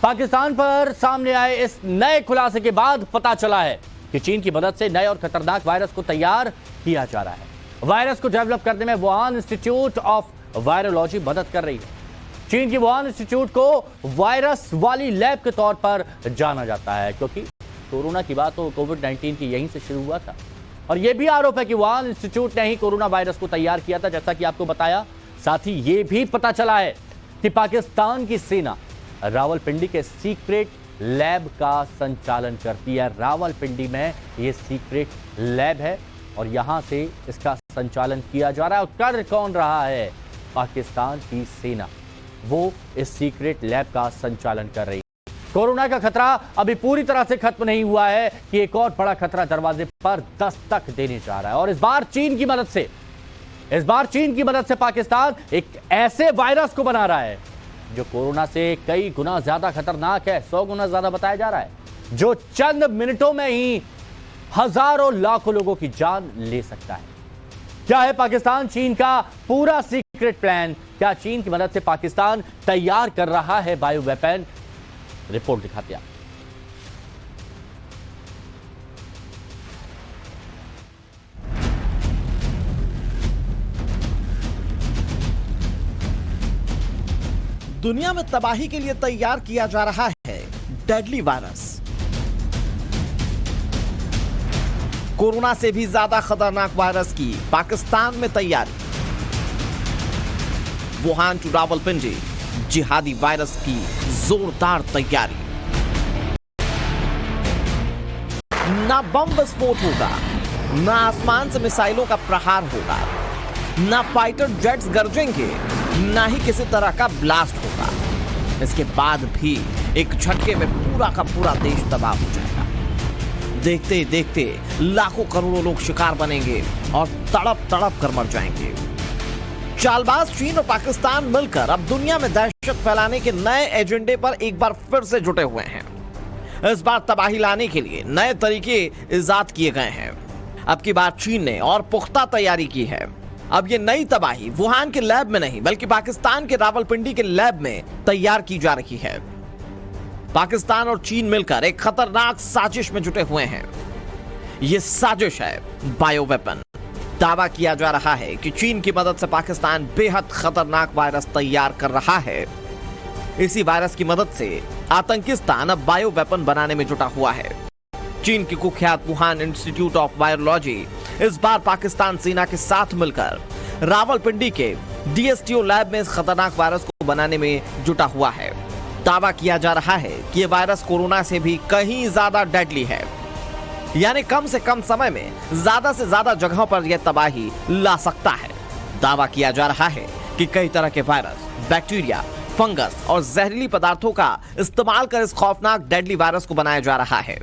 पाकिस्तान पर सामने आए इस नए खुलासे के बाद पता चला है कि चीन की मदद से नए और खतरनाक वायरस को तैयार किया जा रहा है। वायरस को डेवलप करने में वुहान इंस्टीट्यूट ऑफ वायरोलॉजी मदद कर रही है। चीन की वुहान इंस्टीट्यूट को वायरस वाली लैब के तौर पर जाना जाता है, क्योंकि कोरोना की बात तो कोविड-19 की यहीं से शुरू हुआ था। और यह भी आरोप है कि वुहान इंस्टीट्यूट ने ही कोरोना वायरस को तैयार किया था, जैसा कि आपको बताया। साथ ही यह भी पता चला है कि पाकिस्तान की सेना रावलपिंडी के सीक्रेट लैब का संचालन करती है। रावलपिंडी में यह सीक्रेट लैब है और यहां से इसका संचालन किया जा रहा है। और कर कौन रहा है? पाकिस्तान की सेना, वो इस सीक्रेट लैब का संचालन कर रही है। कोरोना का खतरा अभी पूरी तरह से खत्म नहीं हुआ है कि एक और बड़ा खतरा दरवाजे पर दस्तक देने जा रहा है। और इस बार चीन की मदद से पाकिस्तान एक ऐसे वायरस को बना रहा है जो कोरोना से कई गुना ज्यादा खतरनाक है, 100 गुना ज्यादा बताया जा रहा है, जो चंद मिनटों में ही हजारों लाखों लोगों की जान ले सकता है। क्या है पाकिस्तान चीन का पूरा सीक्रेट प्लान? क्या चीन की मदद से पाकिस्तान तैयार कर रहा है बायो वेपन? रिपोर्ट दिखाते हैं। दुनिया में तबाही के लिए तैयार किया जा रहा है डेडली वायरस। कोरोना से भी ज्यादा खतरनाक वायरस की पाकिस्तान में तैयारी। वुहान टू रावलपिंडी जिहादी वायरस की जोरदार तैयारी। ना बम विस्फोट होगा, ना आसमान से मिसाइलों का प्रहार होगा, ना फाइटर जेट्स गरजेंगे, ना ही किसी तरह का ब्लास्ट होगा। इसके बाद भी एक झटके में पूरा का पूरा देश तबाह हो जाएगा। देखते ही देखते लाखों करोड़ों लोग शिकार बनेंगे और तड़प तड़प कर मर जाएंगे। चालबाज चीन और पाकिस्तान मिलकर अब दुनिया में दहशत फैलाने के नए एजेंडे पर एक बार फिर से जुटे हुए हैं। इस बार तबाही लाने के लिए नए तरीके इजाद किए गए हैं। अब की बार चीन ने और पुख्ता तैयारी की है। अब ये नई तबाही वुहान के लैब में नहीं बल्कि पाकिस्तान के रावलपिंडी के लैब में तैयार की जा रही है। पाकिस्तान और चीन मिलकर एक खतरनाक साजिश में जुटे हुए हैं। यह साजिश है बायो वेपन। दावा किया जा रहा है कि चीन की मदद से पाकिस्तान बेहद खतरनाक वायरस तैयार कर रहा है। इसी वायरस की मदद से आतंकिस्तान अब बायो वेपन बनाने में जुटा हुआ है। चीन की कुख्यात वुहान इंस्टीट्यूट ऑफ वायरोलॉजी इस बार पाकिस्तान सेना के साथ मिलकर रावलपिंडी के डीएसटीओ लैब में इस खतरनाक वायरस को बनाने में जुटा हुआ है। दावा किया जा रहा है कि यह वायरस कोरोना से भी कहीं ज्यादा डेडली है, यानी कम से कम समय में ज्यादा से ज्यादा जगहों पर यह तबाही ला सकता है। दावा किया जा रहा है कि कई तरह के वायरस, बैक्टीरिया, फंगस और जहरीली पदार्थों का इस्तेमाल कर इस खौफनाक डेडली वायरस को बनाया जा रहा है।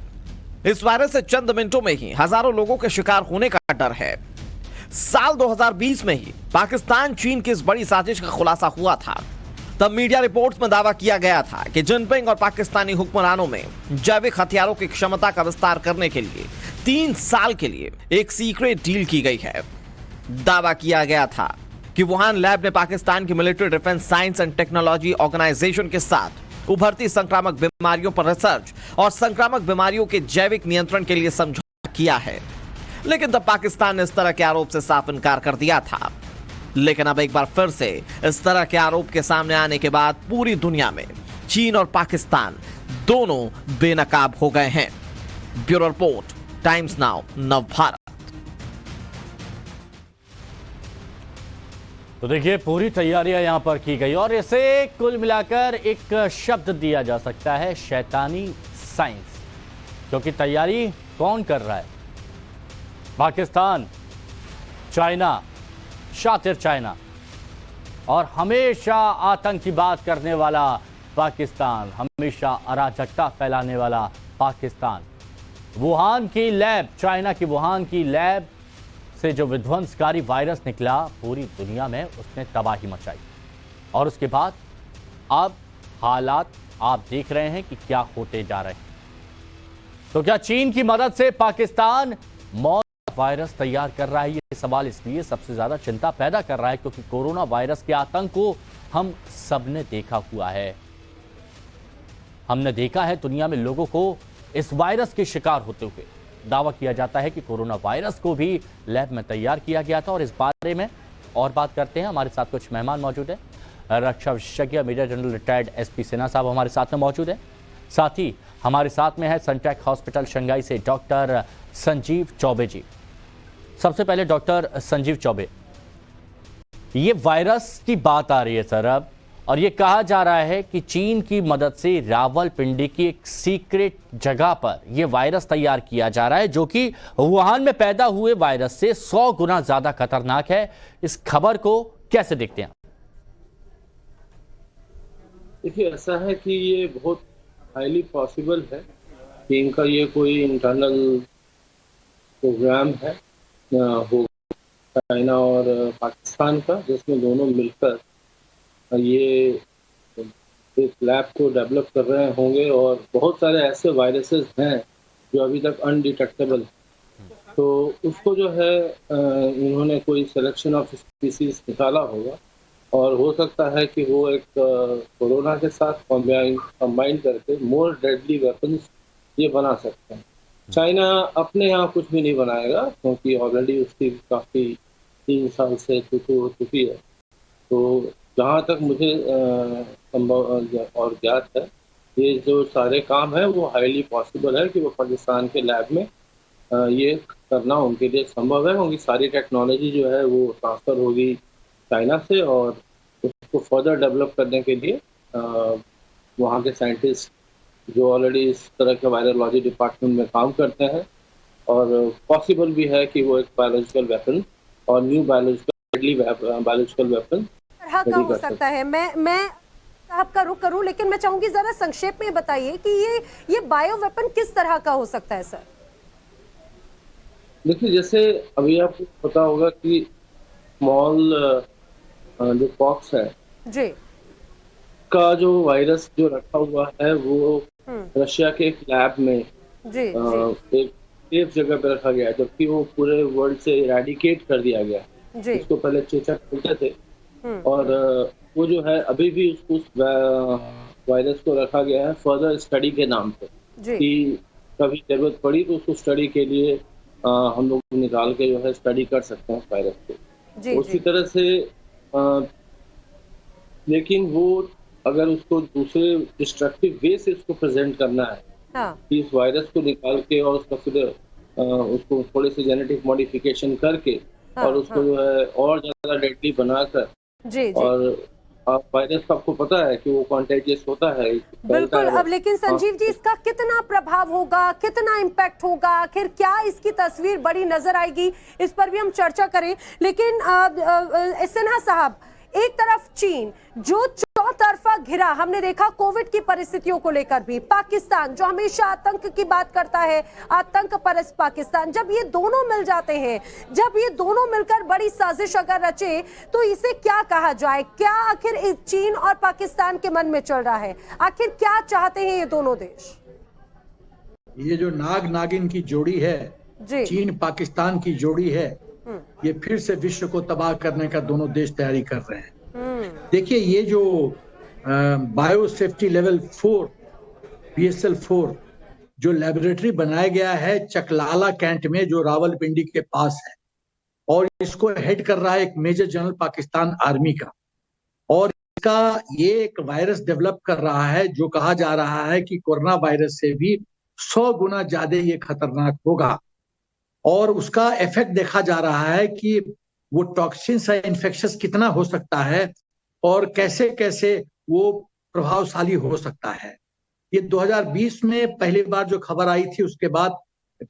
इस वायरस से चंद मिनटों में ही हजारों लोगों के शिकार होने का डर है। साल 2020 में ही पाकिस्तान चीन की इस बड़ी साजिश का खुलासा हुआ था। तब मीडिया रिपोर्ट्स में दावा किया गया था कि जिनपिंग और पाकिस्तानी हुक्मरानों में जैविक हथियारों की क्षमता का विस्तार करने के लिए 3 साल के लिए एक सीक्रेट डील की गई है। दावा किया गया था कि वुहान लैब ने पाकिस्तान की military defence science and technology organisation के साथ उभरती संक्रामक बीमारियों पर रिसर्च और संक्रामक बीमारियों के जैविक नियंत्रण के लिए समझौता किया है। लेकिन तब पाकिस्तान ने इस तरह के आरोप से साफ इनकार कर दिया था। लेकिन अब एक बार फिर से इस तरह के आरोप के सामने आने के बाद पूरी दुनिया में चीन और पाकिस्तान दोनों बेनकाब हो गए हैं। Bureau report, times now, Navbharat. तो देखिए, पूरी तैयारियां यहां पर की गई और इसे कुल मिलाकर एक शब्द दिया जा सकता है, शैतानी साइंस। क्योंकि तैयारी कौन कर रहा है? पाकिस्तान, चाइना, शातिर चाइना, और हमेशा आतंक की बात करने वाला पाकिस्तान, हमेशा अराजकता फैलाने वाला पाकिस्तान। वुहान की लैब, चाइना की वुहान की लैब से जो विध्वंसकारी वायरस निकला, पूरी दुनिया में उसने तबाही मचाई। और उसके बाद अब हालात आप देख रहे हैं कि क्या होते जा रहे हैं। तो क्या चीन की मदद से पाकिस्तान मौत वायरस तैयार कर रहा है? ये सवाल इसलिए सबसे ज्यादा चिंता पैदा कर रहा है क्योंकि कोरोना वायरस के आतंक को हम सबने देखा हुआ है। हमने देखा है दुनिया में लोगों को इस वायरस के शिकार होते हुए। दावा किया जाता है कि कोरोना वायरस को भी लैब में तैयार किया गया था। और इस बारे में और बात करते हैं, हमारे साथ कुछ मेहमान मौजूद हैं। रक्षा विशेषज्ञ major general retired SP Sinha साहब हमारे साथ में मौजूद हैं। साथ ही हमारे साथ में है सनटेक हॉस्पिटल शंघाई से डॉक्टर संजीव चौबे जी। सबसे पहले डॉक्टर संजीव चौबे, ये वायरस की बात आ रही है सर अब, और ये कहा जा रहा है कि चीन की मदद से रावलपिंडी की एक सीक्रेट जगह पर यह वायरस तैयार किया जा रहा है, जो कि वुहान में पैदा हुए वायरस से 100 गुना ज्यादा खतरनाक है। इस खबर को कैसे देखते हैं? देखिए, ऐसा है कि ये बहुत हाईली पॉसिबल है कि इनका ये कोई इंटरनल प्रोग्राम है हो चाइना और पाकिस्तान का, जिसमें दोनों मिलकर ये इस लैब को डेवलप कर रहे होंगे। और बहुत सारे ऐसे वायरसेस हैं जो अभी तक अनडिटेक्टेबल हैं, तो उसको जो है इन्होंने कोई सिलेक्शन ऑफ स्पीसीज निकाला होगा, और हो सकता है कि वो एक कोरोना के साथ कंबाइन करके मोर डेडली वेपन्स ये बना सकते हैं। चाइना अपने यहाँ कुछ भी नहीं बनाएगा, क्योंकि ऑलरेडी उसकी काफ़ी 3 साल से चुकी हो चुकी है। तो जहाँ तक मुझे संभव और ज्ञात है, ये जो सारे काम है वो हाईली पॉसिबल है कि वो पाकिस्तान के लैब में ये करना उनके लिए संभव है, क्योंकि सारी टेक्नोलॉजी जो है वो ट्रांसफ़र होगी चाइना से, और उसको फर्दर डेवलप करने के लिए वहाँ के साइंटिस्ट जो ऑलरेडी इस तरह के वायरोलॉजी डिपार्टमेंट में काम करते हैं, और पॉसिबल भी है कि वो एक बायोलॉजिकल वेपन और न्यू बायोलॉजिकल वेपन का हो सकता है। मैं आपका रुख करूं, लेकिन मैं चाहूंगी जरा संक्षेप में बताइए कि ये बायो वेपन किस तरह का हो सकता है सर? देखिए, जैसे अभी आपको पता होगा कि स्मॉल जो पॉक्स है जी का जो वायरस जो रखा हुआ है वो रशिया के एक लैब में एक सेफ जगह पे रखा गया है, जबकि वो पूरे वर्ल्ड से इरेडिकेट कर दिया गया। उसको पहले चेचक बोलते थे, और वो जो है अभी भी उस वायरस को रखा गया है फर्दर स्टडी के नाम पे, कि कभी जरूरत पड़ी तो उसको स्टडी के लिए हम लोग निकाल के जो है स्टडी कर सकते हैं उस वायरस को। उसी तरह से लेकिन वो अगर उसको दूसरे डिस्ट्रक्टिव वे से उसको प्रेजेंट करना है, कि इस वायरस को निकाल के और उसका फिर उसको थोड़े से जेनेटिक मॉडिफिकेशन करके और उसको जो है और ज्यादा डेडली बनाकर, और वायरस आपको पता है कि वो कॉन्टेजियस होता है। बिल्कुल। अब लेकिन संजीव जी, इसका कितना प्रभाव होगा, कितना इम्पैक्ट होगा, आखिर क्या इसकी तस्वीर बड़ी नजर आएगी, इस पर भी हम चर्चा करें। लेकिन सिन्हा साहब, एक तरफ चीन जो चौतरफा घिरा, हमने देखा कोविड की परिस्थितियों को लेकर भी, पाकिस्तान जो हमेशा आतंक की बात करता है, आतंक परस्त पाकिस्तान, जब ये दोनों मिल जाते हैं, जब ये दोनों मिलकर बड़ी साजिश अगर रचे, तो इसे क्या कहा जाए? क्या आखिर चीन और पाकिस्तान के मन में चल रहा है? आखिर क्या चाहते हैं ये दोनों देश? ये जो नाग नागिन की जोड़ी है, चीन पाकिस्तान की जोड़ी है, ये फिर से विश्व को तबाह करने का दोनों देश तैयारी कर रहे हैं। देखिए, ये जो बायो सेफ्टी लेवल 4 BSL-4 जो लेबोरेटरी बनाया गया है चकलाला कैंट में, जो रावलपिंडी के पास है, और इसको हेड कर रहा है एक मेजर जनरल पाकिस्तान आर्मी का, और इसका ये एक वायरस डेवलप कर रहा है जो कहा जा रहा है कि कोरोना वायरस से भी 100 गुना ज्यादा ये खतरनाक होगा। और उसका इफेक्ट देखा जा रहा है कि वो टॉक्सिन से इन्फेक्शन कितना हो सकता है और कैसे कैसे वो प्रभावशाली हो सकता है। ये 2020 में पहली बार जो खबर आई थी, उसके बाद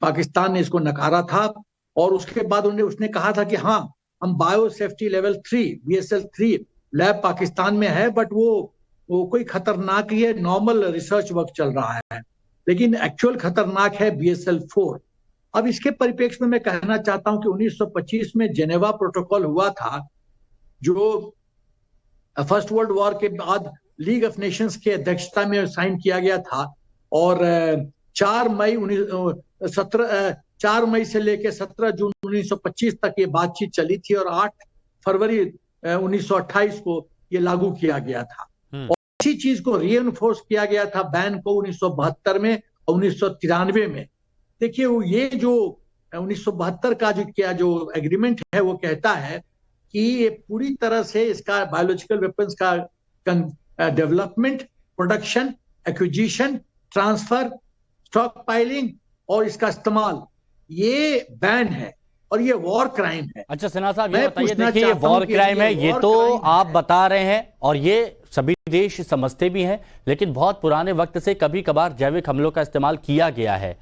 पाकिस्तान ने इसको नकारा था, और उसके बाद उसने कहा था कि हाँ, हम bio safety level 3 BSL-3 lab Pakistan में है, बट वो कोई खतरनाक, ये नॉर्मल रिसर्च वर्क चल रहा है, लेकिन एक्चुअल खतरनाक है BSL-4। अब इसके परिप्रेक्ष्य में मैं कहना चाहता हूं कि 1925 में जेनेवा प्रोटोकॉल हुआ था, जो फर्स्ट वर्ल्ड वॉर के बाद लीग ऑफ नेशंस के अध्यक्षता में साइन किया गया था, और 4 मई से लेकर 17 जून 1925 तक ये बातचीत चली थी, और 8 फरवरी 1928 को ये लागू किया गया था। और इसी चीज को रीइंफोर्स किया गया था बैन को 1972 में और 1993 में। देखिए वो ये जो 1972 का जो एग्रीमेंट है वो कहता है कि ये पूरी तरह से इसका बायोलॉजिकल वेपन्स का development, production, acquisition, transfer, stock piling और इसका इस्तेमाल ये बैन है और ये वॉर क्राइम है। अच्छा सिन्हा साहब ये बताइए, देखिए ये वॉर क्राइम है, ये तो आप बता रहे हैं और ये सभी देश समझते भी हैं, लेकिन बहुत पुराने वक्त से कभी कभार जैविक हमलों का इस्तेमाल किया गया है।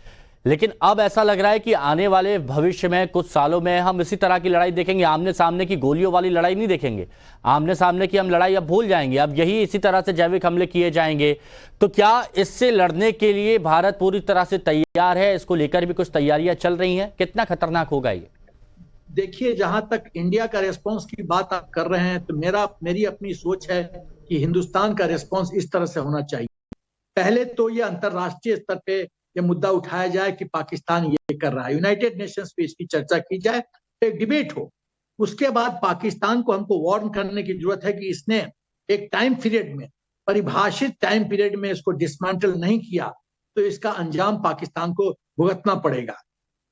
लेकिन अब ऐसा लग रहा है कि आने वाले भविष्य में कुछ सालों में हम इसी तरह की लड़ाई देखेंगे, आमने सामने की गोलियों वाली लड़ाई नहीं देखेंगे। आमने सामने की हम लड़ाई अब भूल जाएंगे, अब यही इसी तरह से जैविक हमले किए जाएंगे। तो क्या इससे लड़ने के लिए भारत पूरी तरह से तैयार है? इसको लेकर भी कुछ तैयारियां चल रही हैं? कितना खतरनाक होगा ये? देखिए जहां तक इंडिया का रिस्पॉन्स की बात आप कर रहे हैं तो मेरी अपनी सोच है कि हिंदुस्तान का रिस्पॉन्स इस तरह से होना चाहिए। पहले तो ये अंतरराष्ट्रीय स्तर पे ये मुद्दा उठाया जाए कि पाकिस्तान ये कर रहा है, यूनाइटेड नेशंस पे इसकी चर्चा की जाए, एक डिबेट हो। उसके बाद पाकिस्तान को हमको वार्न करने की जरूरत है कि इसने एक टाइम पीरियड में, परिभाषित टाइम पीरियड में इसको डिसमेंटल नहीं किया तो इसका अंजाम पाकिस्तान को भुगतना पड़ेगा।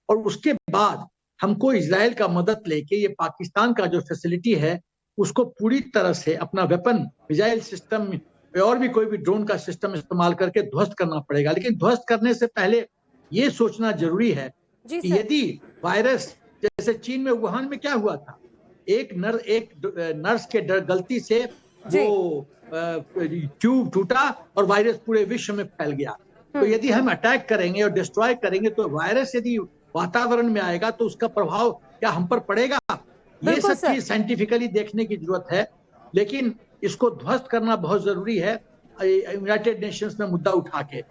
और उसके बाद हमको इजराइल का मदद लेके ये पाकिस्तान का जो फैसिलिटी है उसको पूरी तरह से अपना वेपन, मिसाइल सिस्टम और भी कोई भी ड्रोन का सिस्टम इस्तेमाल करके ध्वस्त करना पड़ेगा। लेकिन ध्वस्त करने से पहले ये सोचना जरूरी है कि यदि वायरस, जैसे चीन में वुहान में क्या हुआ था, एक नर्स के गलती से वो ट्यूब टूटा और वायरस पूरे विश्व में फैल गया। तो यदि हम अटैक करेंगे और डिस्ट्रॉय करेंगे तो वायरस यदि वातावरण में आएगा तो उसका प्रभाव क्या हम पर पड़ेगा? ये सब चीज साइंटिफिकली देखने की जरूरत है, लेकिन इसको ध्वस्त करना बहुत जरूरी है यूनाइटेड नेशंस में मुद्दा उठा के।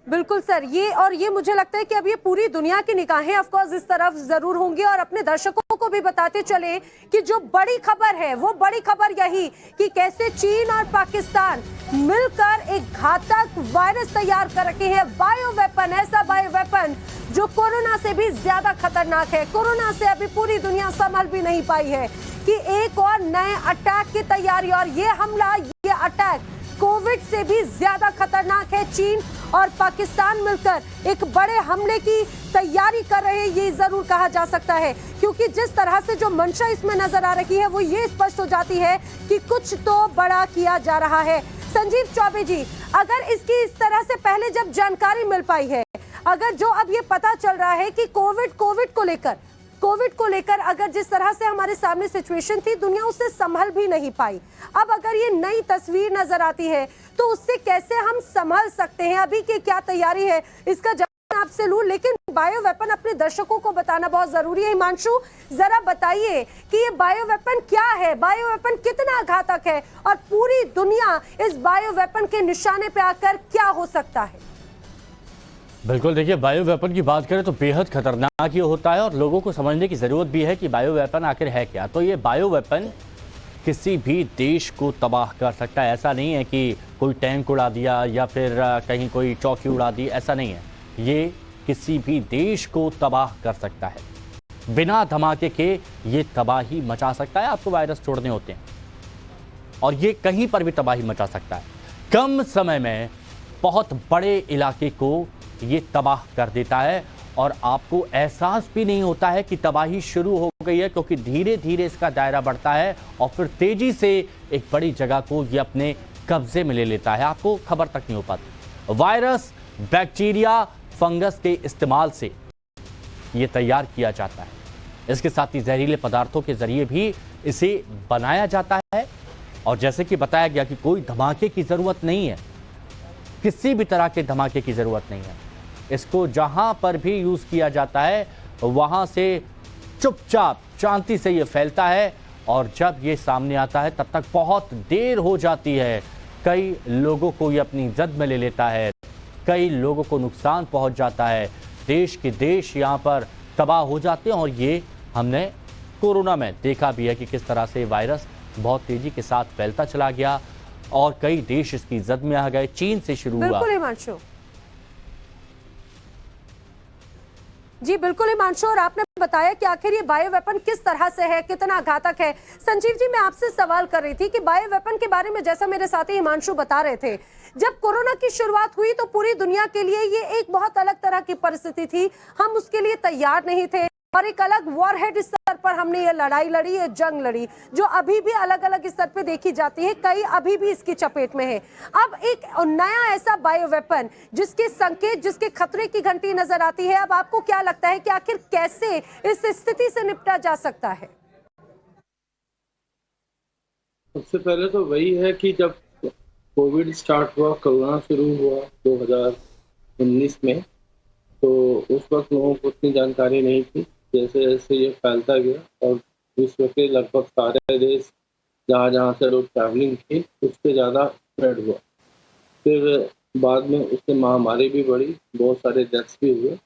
बिल्कुल सर, ये मुझे लगता है कि अब ये पूरी दुनिया की निगाहें ऑफ कोर्स इस तरफ जरूर होंगी और अपने दर्शकों को भी बताते चले कि जो बड़ी खबर है वो बड़ी खबर यही कि कैसे चीन और पाकिस्तान मिलकर एक घातक वायरस तैयार कर रखे हैं, बायो वेपन, ऐसा बायो वेपन जो कोरोना से भी ज्यादा खतरनाक है। कोरोना से अभी पूरी दुनिया संभल भी नहीं पाई है कि एक और नए अटैक की तैयारी, और ये हमला, ये अटैक कोविड से भी ज्यादा खतरनाक है। चीन और पाकिस्तान मिलकर एक बड़े हमले की तैयारी कर रहे हैं, ये जरूर कहा जा सकता है, क्योंकि जिस तरह से जो मंशा इसमें नजर आ रही है वो ये स्पष्ट हो जाती है कि कुछ तो बड़ा किया जा रहा है। संजीव चौबे जी, अगर इसकी इस तरह से पहले जब जानकारी मिल पाई है, अगर जो अब ये पता चल रहा है कि कोविड को लेकर अगर जिस तरह से हमारे सामने सिचुएशन थी, दुनिया उससे संभल भी नहीं पाई, अब अगर ये नई तस्वीर नजर आती है तो उससे कैसे हम संभल सकते हैं? अभी की क्या तैयारी है इसका जवाब आपसे लूं, लेकिन बायो वेपन अपने दर्शकों को बताना बहुत जरूरी है। हिमांशु, जरा बताइए कि ये बायो वेपन क्या है, बायो वेपन कितना घातक है और पूरी दुनिया इस बायो वेपन के निशाने पे आकर क्या हो सकता है? बिल्कुल, देखिए बायो वेपन की बात करें तो बेहद खतरनाक ये होता है और लोगों को समझने की ज़रूरत भी है कि बायो वेपन आखिर है क्या। तो ये बायो वेपन किसी भी देश को तबाह कर सकता है। ऐसा नहीं है कि कोई टैंक उड़ा दिया या फिर कहीं कोई चौकी उड़ा दी, ऐसा नहीं है। ये किसी भी देश को तबाह कर सकता है, बिना धमाके के ये तबाही मचा सकता है। आपको वायरस छोड़ने होते हैं और ये कहीं पर भी तबाही मचा सकता है। कम समय में बहुत बड़े इलाके को ये तबाह कर देता है और आपको एहसास भी नहीं होता है कि तबाही शुरू हो गई है, क्योंकि धीरे धीरे इसका दायरा बढ़ता है और फिर तेजी से एक बड़ी जगह को ये अपने कब्जे में ले लेता है, आपको खबर तक नहीं हो पाती। वायरस, बैक्टीरिया, फंगस के इस्तेमाल से ये तैयार किया जाता है। इसके साथ ही जहरीले पदार्थों के जरिए भी इसे बनाया जाता है और जैसे कि बताया गया कि कोई धमाके की जरूरत नहीं है, किसी भी तरह के धमाके की जरूरत नहीं है। इसको जहां पर भी यूज किया जाता है वहां से चुपचाप शांति से ये फैलता है और जब ये सामने आता है तब तक बहुत देर हो जाती है। कई लोगों को ये अपनी जद में ले लेता है, कई लोगों को नुकसान पहुंच जाता है, देश के देश यहाँ पर तबाह हो जाते हैं। और ये हमने कोरोना में देखा भी है कि किस तरह से वायरस बहुत तेजी के साथ फैलता चला गया और कई देश इसकी जद में आ गए। चीन से शुरू हुआ। बिल्कुल हिमांशु जी, बिल्कुल हिमांशु, और आपने बताया कि आखिर ये बायो वेपन किस तरह से है, कितना घातक है। संजीव जी, मैं आपसे सवाल कर रही थी कि बायो वेपन के बारे में जैसा मेरे साथी हिमांशु बता रहे थे, जब कोरोना की शुरुआत हुई तो पूरी दुनिया के लिए ये एक बहुत अलग तरह की परिस्थिति थी। हम उसके लिए तैयार नहीं थे और एक अलग वॉरहेड स्तर पर हमने ये लड़ाई लड़ी, ये जंग लड़ी, जो अभी भी अलग अलग स्तर पे देखी जाती है। कई अभी भी इसकी चपेट में है। अब एक नया ऐसा बायो वेपन जिसके संकेत, जिसके खतरे की घंटी नजर आती है। अब आपको क्या लगता है कि आखिर कैसे इस स्थिति से निपटा जा सकता है? सबसे पहले तो वही है कि जब कोविड स्टार्ट हुआ, कोरोना शुरू हुआ 2019 में, तो उस वक्त लोगों को उतनी जानकारी नहीं थी। जैसे जैसे ये फैलता गया और विश्व के लगभग सारे देश जहाँ जहाँ से लोग ट्रैवलिंग की, उससे ज़्यादा स्प्रेड हुआ। फिर बाद में उससे महामारी भी बढ़ी, बहुत सारे डेथ्स भी हुए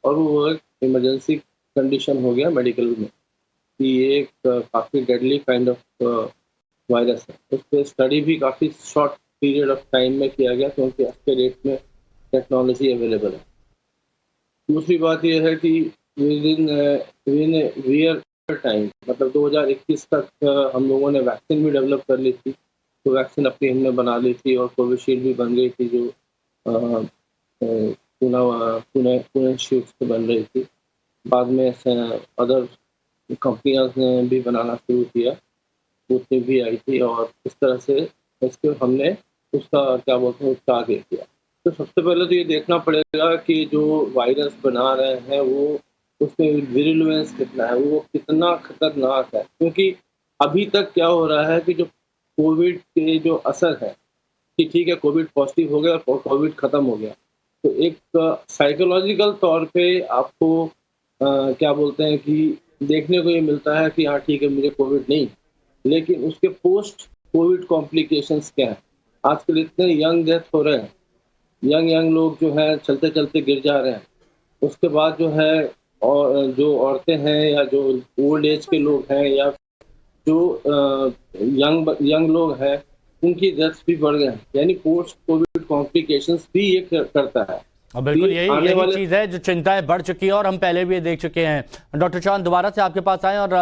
और वो एक इमरजेंसी कंडीशन हो गया मेडिकल में कि ये एक काफ़ी डेडली काइंड ऑफ वायरस है। उस पर स्टडी भी काफ़ी शॉर्ट पीरियड ऑफ टाइम में किया गया क्योंकि आज के डेट में टेक्नोलॉजी अवेलेबल है। दूसरी बात यह है कि विद इन रियल टाइम, मतलब 2021 तक हम लोगों ने वैक्सीन भी डेवलप कर ली थी। तो वैक्सीन अपनी हमने बना ली थी और कोविशील्ड भी बन गई थी, जो पुणे इंस्टीट्यूट से बन रही थी। बाद में अदर कंपनियां ने भी बनाना शुरू किया, उसमें भी आई थी और इस तरह से इसके हमने उसका क्या बोलते हैं उसका आगे किया। तो सबसे पहले तो ये देखना पड़ेगा कि जो वायरस बना रहे हैं वो उसमें विरुलेंस कितना है, वो कितना खतरनाक है। क्योंकि अभी तक क्या हो रहा है कि जो कोविड के जो असर है कि ठीक है कोविड पॉजिटिव हो गया और कोविड ख़त्म हो गया, तो एक साइकोलॉजिकल तौर पे आपको क्या बोलते हैं कि देखने को ये मिलता है कि हाँ ठीक है मुझे कोविड नहीं, लेकिन उसके पोस्ट कोविड कॉम्प्लिकेशंस क्या है। आजकल इतने यंग डेथ हो रहे हैं, यंग लोग जो है चलते चलते गिर जा रहे हैं। उसके बाद जो है और जो औरतें हैं या जो ओल्ड एज के लोग हैं या जो यंग लोग हैं उनकी डेथ्स भी बढ़ गए हैं। यानी पोस्ट कोविड कॉम्प्लिकेशंस भी ये करता है। और बिल्कुल यही चीज है जो चिंताएं बढ़ चुकी है और हम पहले भी ये देख चुके हैं। डॉक्टर चौहान दोबारा से आपके पास आए और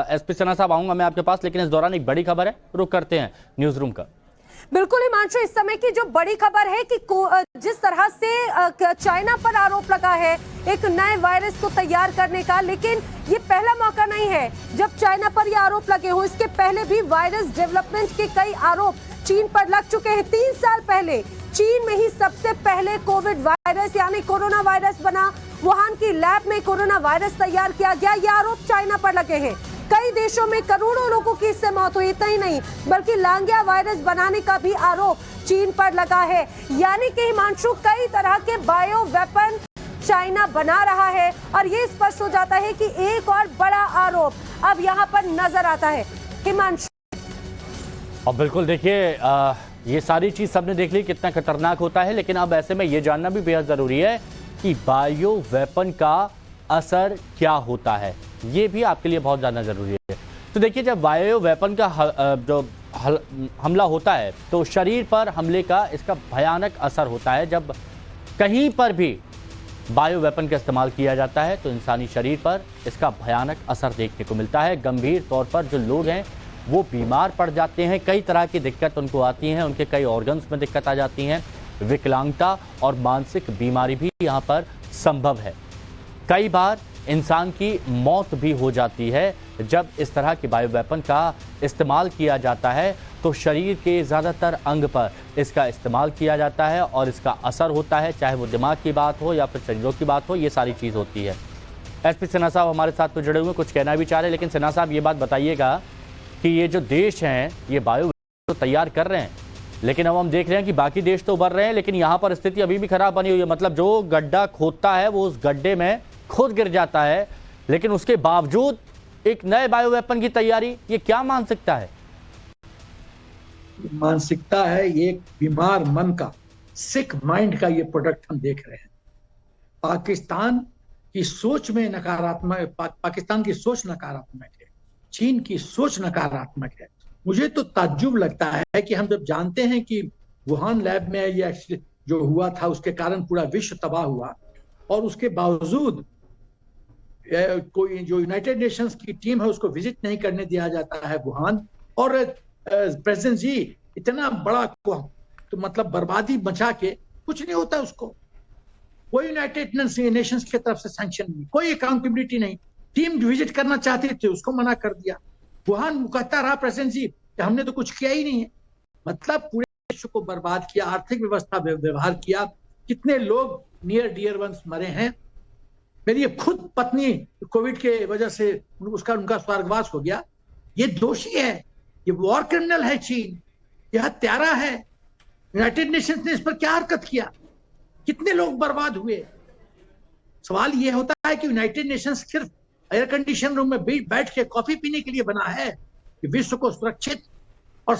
एसपी सिन्हा साहब आऊंगा मैं आपके पास, लेकिन इस दौरान एक बड़ी खबर है, रुक करते हैं न्यूज रूम का। बिल्कुल हिमांशु, इस समय की जो बड़ी खबर है कि जिस तरह से चाइना पर आरोप लगा है एक नए वायरस को तैयार करने का, लेकिन ये पहला मौका नहीं है जब चाइना पर ये आरोप लगे हो। इसके पहले भी वायरस डेवलपमेंट के कई आरोप चीन पर लग चुके हैं। 3 साल पहले चीन में ही सबसे पहले कोविड वायरस यानी कोरोना वायरस बना। वुहान की लैब में कोरोना वायरस तैयार किया गया। ये आरोप चाइना पर लगे हैं। कई देशों में करोड़ों लोगों की इससे मौत हुई। इतना ही नहीं बल्कि लांगिया वायरस बनाने का भी आरोप चीन पर लगा है। यानी कि हिमांशु, कई तरह के बायो वेपन चाइना बना रहा है और ये स्पष्ट हो जाता है कि एक और बड़ा आरोप अब यहाँ पर नजर आता है। हिमांशु, और बिल्कुल देखिए ये सारी चीज सबने देख ली कितना खतरनाक होता है, लेकिन अब ऐसे में ये जानना भी बेहद जरूरी है कि बायो वेपन का असर क्या होता है, ये भी आपके लिए बहुत ज़्यादा ज़रूरी है। तो देखिए जब बायो वेपन का हमला होता है तो शरीर पर हमले का इसका भयानक असर होता है। जब कहीं पर भी बायो वेपन का इस्तेमाल किया जाता है तो इंसानी शरीर पर इसका भयानक असर देखने को मिलता है। गंभीर तौर पर जो लोग हैं वो बीमार पड़ जाते हैं, कई तरह की दिक्कत उनको आती हैं, उनके कई ऑर्गन्स में दिक्कत आ जाती हैं, विकलांगता और मानसिक बीमारी भी यहाँ पर संभव है। कई बार इंसान की मौत भी हो जाती है जब इस तरह के बायो वेपन का इस्तेमाल किया जाता है। तो शरीर के ज़्यादातर अंग पर इसका इस्तेमाल किया जाता है और इसका असर होता है, चाहे वो दिमाग की बात हो या फिर शरीरों की बात हो, ये सारी चीज़ होती है। एसपी सिन्हा साहब हमारे साथ तो जुड़े हुए, कुछ कहना भी चाह रहे हैं, लेकिन सिन्हा साहब ये बात बताइएगा कि ये जो देश हैं ये बायो वेपन तो तैयार कर रहे हैं, लेकिन अब हम देख रहे हैं कि बाकी देश तो उभर रहे हैं, लेकिन यहाँ पर स्थिति अभी भी खराब बनी हुई है। मतलब जो गड्ढा खोदता है वो उस गड्ढे में खुद गिर जाता है, लेकिन उसके बावजूद एक नए बायो वेपन की तैयारी, ये क्या मानसिकता है? मानसिकता है ये एक बीमार मन का, सिक माइंड का ये प्रोडक्ट हम देख रहे हैं। पाकिस्तान की सोच में नकारात्मक, पाकिस्तान की सोच नकारात्मक है, चीन की सोच नकारात्मक है। मुझे तो ताज्जुब लगता है कि हम जब जानते हैं कि वुहान लैब में ये जो हुआ था उसके कारण पूरा विश्व तबाह हुआ और उसके बावजूद कोई जो यूनाइटेड नेशंस की टीम है उसको विजिट नहीं करने दिया जाता है वुहान। और प्रेसिडेंट जी इतना बड़ा तो मतलब बर्बादी मचा के कुछ नहीं होता उसको, कोई यूनाइटेड नेशंस की तरफ से सैंक्शन नहीं, कोई अकाउंटेबिलिटी नहीं। टीम विजिट करना चाहते थे उसको मना कर दिया। वुहान कहता रहा प्रेसिडेंट जी कि हमने तो कुछ किया ही नहीं है। मतलब पूरे विश्व को बर्बाद किया, आर्थिक व्यवस्था व्यवहार किया, कितने लोग नियर डियर वंस मरे हैं। मेरी खुद पत्नी कोविड के वजह से उनका स्वर्गवास हो गया। ये दोषी है, ये वॉर क्रिमिनल है चीन, ये हत्यारा है। यूनाइटेड नेशंस ने इस पर क्या हरकत किया, कितने लोग बर्बाद हुए। सवाल ये होता है कि यूनाइटेड नेशंस सिर्फ एयर कंडीशन रूम में बैठ के कॉफी पीने के लिए बना है कि विश्व को सुरक्षित और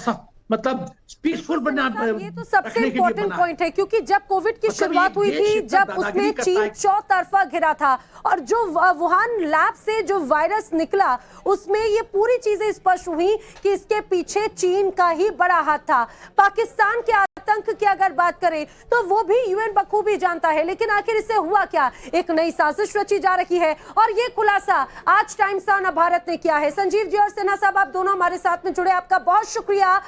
मतलब पीसफुल बना। ये तो सबसे इम्पोर्टेंट पॉइंट है, क्योंकि जब कोविड की शुरुआत हुई थी, जब उसमें चीन चौतरफा घिरा था और जो वुहान लैब से जो वायरस निकला उसमें ये पूरी चीजें स्पष्ट हुई कि इसके पीछे चीन का ही बड़ा हाथ था। पाकिस्तान के आतंक की अगर बात करें तो वो भी यूएन बखूबी जानता है, लेकिन आखिर इससे हुआ क्या? एक नई साजिश रची जा रही है और ये खुलासा आज टाइम्स ऑन भारत ने किया है। संजीव जी और सिन्हा साहब, आप दोनों हमारे साथ में जुड़े, आपका बहुत शुक्रिया।